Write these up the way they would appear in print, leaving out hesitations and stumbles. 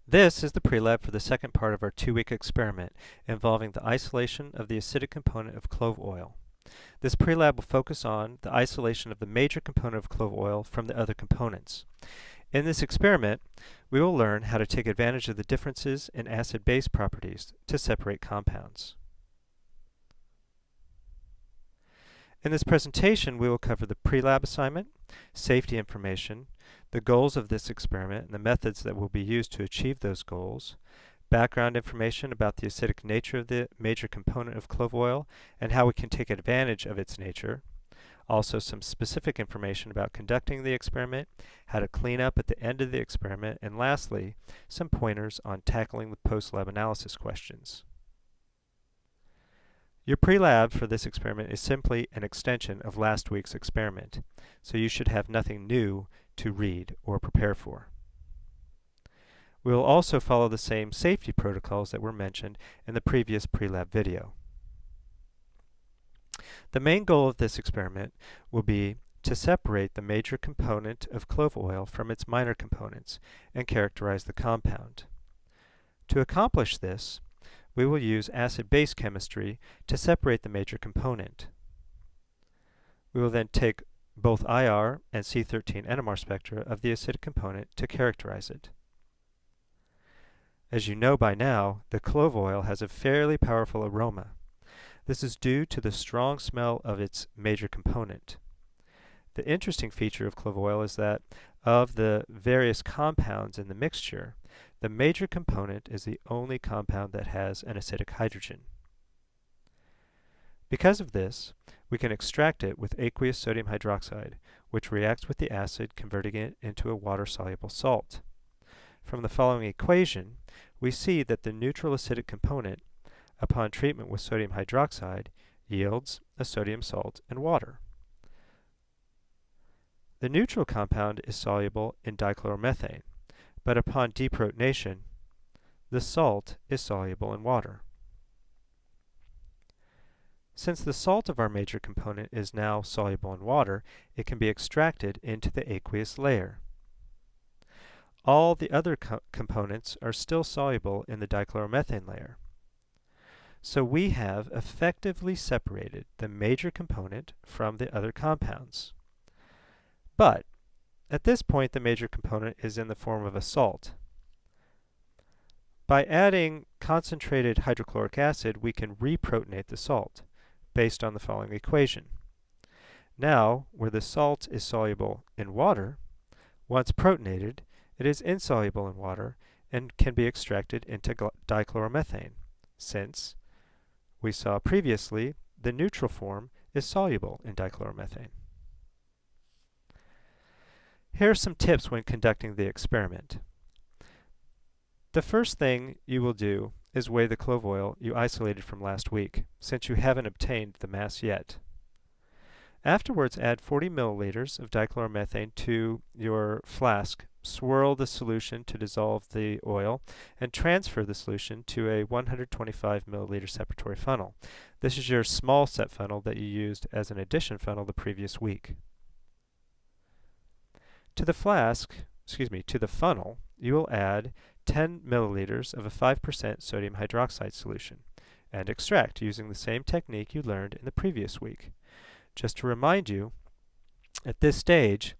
This is the prelab for the second part of our 2-week experiment involving the isolation of the acidic component of clove oil. This prelab will focus on the isolation of the major component of clove oil from the other components. In this experiment, we will learn how to take advantage of the differences in acid-base properties to separate compounds. In this presentation, we will cover the prelab assignment, safety information, the goals of this experiment and the methods that will be used to achieve those goals, background information about the acidic nature of the major component of clove oil and how we can take advantage of its nature, also some specific information about conducting the experiment, how to clean up at the end of the experiment, and lastly, some pointers on tackling the post-lab analysis questions. Your prelab for this experiment is simply an extension of last week's experiment, so you should have nothing new to read or prepare for. We will also follow the same safety protocols that were mentioned in the previous prelab video. The main goal of this experiment will be to separate the major component of clove oil from its minor components and characterize the compound. To accomplish this, we will use acid-base chemistry to separate the major component. We will then take both IR and C13 NMR spectra of the acidic component to characterize it. As you know by now, the clove oil has a fairly powerful aroma. This is due to the strong smell of its major component. The interesting feature of clove oil is that of the various compounds in the mixture, the major component is the only compound that has an acidic hydrogen. Because of this, we can extract it with aqueous sodium hydroxide, which reacts with the acid, converting it into a water-soluble salt. From the following equation, we see that the neutral acidic component, upon treatment with sodium hydroxide, yields a sodium salt and water. The neutral compound is soluble in dichloromethane, but upon deprotonation, the salt is soluble in water. Since the salt of our major component is now soluble in water, it can be extracted into the aqueous layer. All the other components are still soluble in the dichloromethane layer. So we have effectively separated the major component from the other compounds. But at this point, the major component is in the form of a salt. By adding concentrated hydrochloric acid, we can reprotonate the salt, based on the following equation. Now, where the salt is soluble in water, once protonated, it is insoluble in water and can be extracted into dichloromethane, since we saw previously the neutral form is soluble in dichloromethane. Here are some tips when conducting the experiment. The first thing you will do is weigh the clove oil you isolated from last week, since you haven't obtained the mass yet. Afterwards, add 40 milliliters of dichloromethane to your flask. Swirl the solution to dissolve the oil and transfer the solution to a 125 milliliter separatory funnel. This is your small set funnel that you used as an addition funnel the previous week. To the funnel, you will add 10 milliliters of a 5% sodium hydroxide solution and extract using the same technique you learned in the previous week. Just to remind you, at this stage,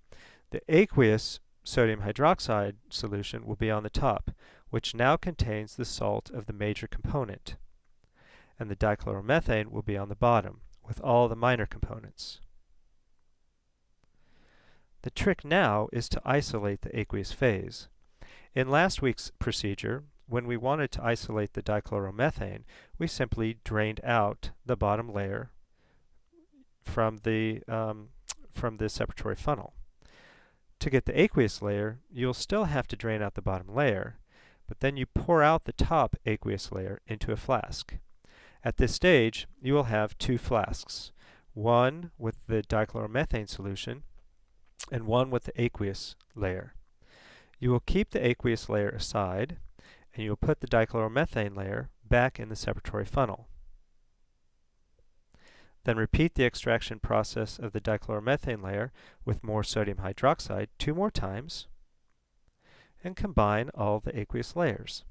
the aqueous sodium hydroxide solution will be on the top, which now contains the salt of the major component, and the dichloromethane will be on the bottom, with all the minor components. The trick now is to isolate the aqueous phase. In last week's procedure, when we wanted to isolate the dichloromethane, we simply drained out the bottom layer from the separatory funnel. To get the aqueous layer, you'll still have to drain out the bottom layer, but then you pour out the top aqueous layer into a flask. At this stage, you will have two flasks, one with the dichloromethane solution and one with the aqueous layer. You will keep the aqueous layer aside, and you will put the dichloromethane layer back in the separatory funnel. Then repeat the extraction process of the dichloromethane layer with more sodium hydroxide 2 more times, and combine all the aqueous layers.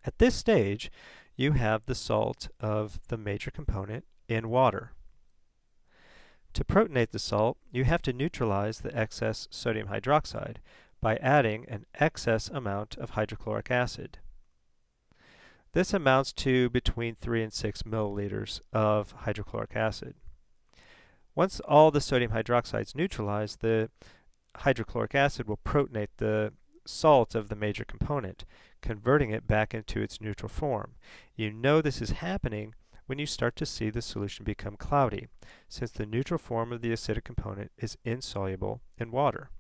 At this stage, you have the salt of the major component in water. To protonate the salt, you have to neutralize the excess sodium hydroxide by adding an excess amount of hydrochloric acid. This amounts to between 3 and 6 milliliters of hydrochloric acid. Once all the sodium hydroxide is neutralized, the hydrochloric acid will protonate the salt of the major component, converting it back into its neutral form. You know this is happening when you start to see the solution become cloudy, since the neutral form of the acidic component is insoluble in water.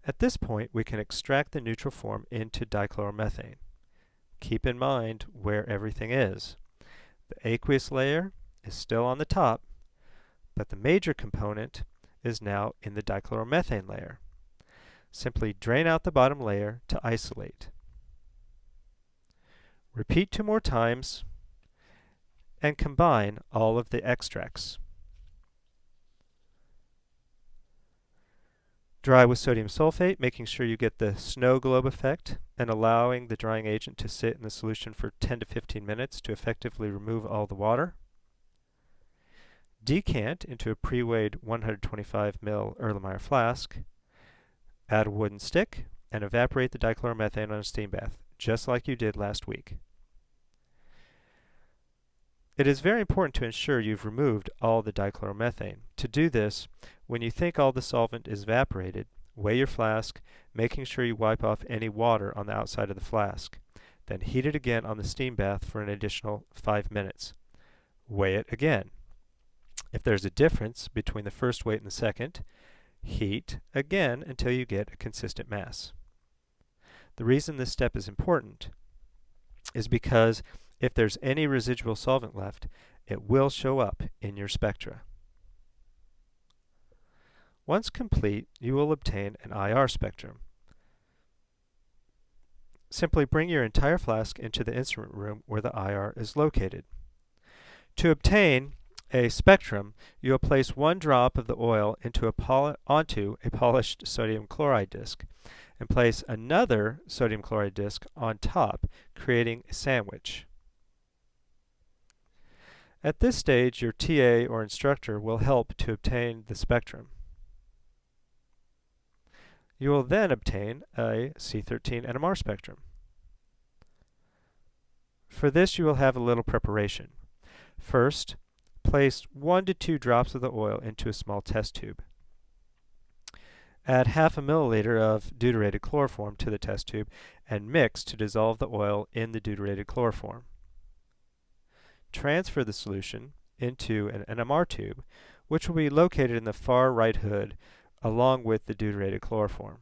At this point, we can extract the neutral form into dichloromethane. Keep in mind where everything is. The aqueous layer is still on the top, but the major component is now in the dichloromethane layer. Simply drain out the bottom layer to isolate. Repeat 2 more times and combine all of the extracts. Dry with sodium sulfate, making sure you get the snow globe effect and allowing the drying agent to sit in the solution for 10 to 15 minutes to effectively remove all the water. Decant into a pre-weighed 125 ml Erlenmeyer flask. Add a wooden stick and evaporate the dichloromethane on a steam bath, just like you did last week. It is very important to ensure you've removed all the dichloromethane. To do this, when you think all the solvent is evaporated, weigh your flask, making sure you wipe off any water on the outside of the flask. Then heat it again on the steam bath for an additional 5 minutes. Weigh it again. If there's a difference between the first weight and the second, heat again until you get a consistent mass. The reason this step is important is because if there's any residual solvent left, it will show up in your spectra. Once complete, you will obtain an IR spectrum. Simply bring your entire flask into the instrument room where the IR is located. To obtain a spectrum, you will place 1 drop of the oil onto a polished sodium chloride disc and place another sodium chloride disc on top, creating a sandwich. At this stage, your TA or instructor will help to obtain the spectrum. You will then obtain a C13 NMR spectrum. For this, you will have a little preparation. First, place 1 to 2 drops of the oil into a small test tube. Add half a milliliter of deuterated chloroform to the test tube and mix to dissolve the oil in the deuterated chloroform. Transfer the solution into an NMR tube, which will be located in the far right hood along with the deuterated chloroform.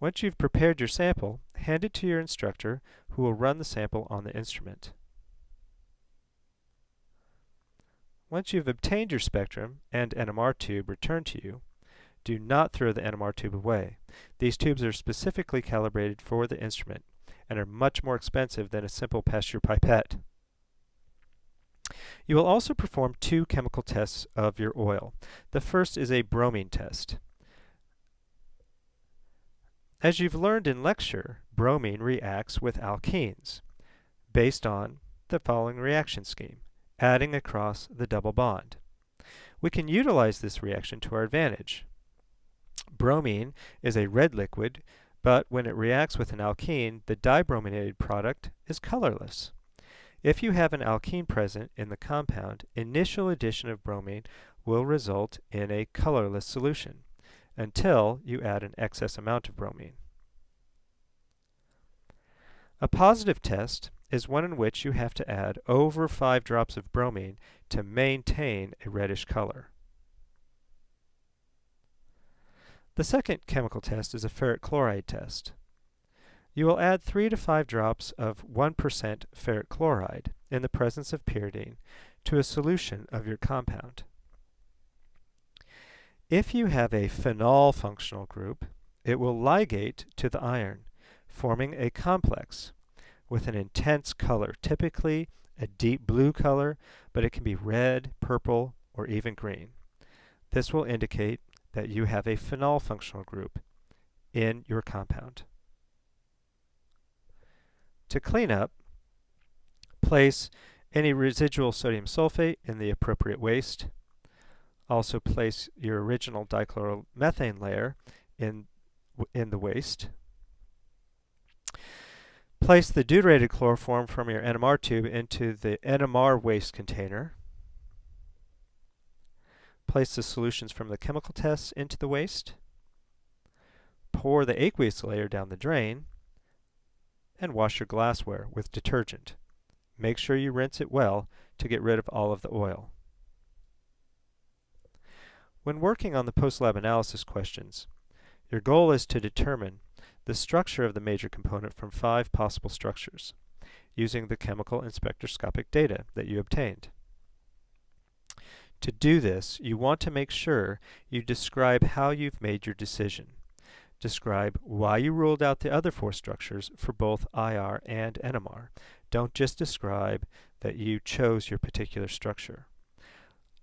Once you've prepared your sample, hand it to your instructor, who will run the sample on the instrument. Once you've obtained your spectrum and NMR tube returned to you, do not throw the NMR tube away. These tubes are specifically calibrated for the instrument and are much more expensive than a simple pasteur pipette. You will also perform 2 chemical tests of your oil. The first is a bromine test. As you've learned in lecture, bromine reacts with alkenes based on the following reaction scheme: adding across the double bond. We can utilize this reaction to our advantage. Bromine is a red liquid, but when it reacts with an alkene, the dibrominated product is colorless. If you have an alkene present in the compound, initial addition of bromine will result in a colorless solution until you add an excess amount of bromine. A positive test is one in which you have to add over 5 drops of bromine to maintain a reddish color. The second chemical test is a ferric chloride test. You will add 3 to 5 drops of 1% ferric chloride in the presence of pyridine to a solution of your compound. If you have a phenol functional group, it will ligate to the iron, forming a complex with an intense color, typically a deep blue color, but it can be red, purple, or even green. This will indicate that you have a phenol functional group in your compound. To clean up, place any residual sodium sulfate in the appropriate waste. Also place your original dichloromethane layer in the waste. Place the deuterated chloroform from your NMR tube into the NMR waste container. Place the solutions from the chemical tests into the waste. Pour the aqueous layer down the drain, and wash your glassware with detergent. Make sure you rinse it well to get rid of all of the oil. When working on the post-lab analysis questions, your goal is to determine the structure of the major component from 5 possible structures, using the chemical and spectroscopic data that you obtained. To do this, you want to make sure you describe how you've made your decision. Describe why you ruled out the other 4 structures for both IR and NMR. Don't just describe that you chose your particular structure.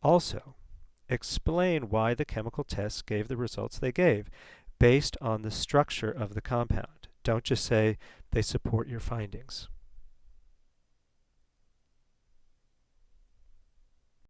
Also, explain why the chemical tests gave the results they gave, based on the structure of the compound. Don't just say they support your findings.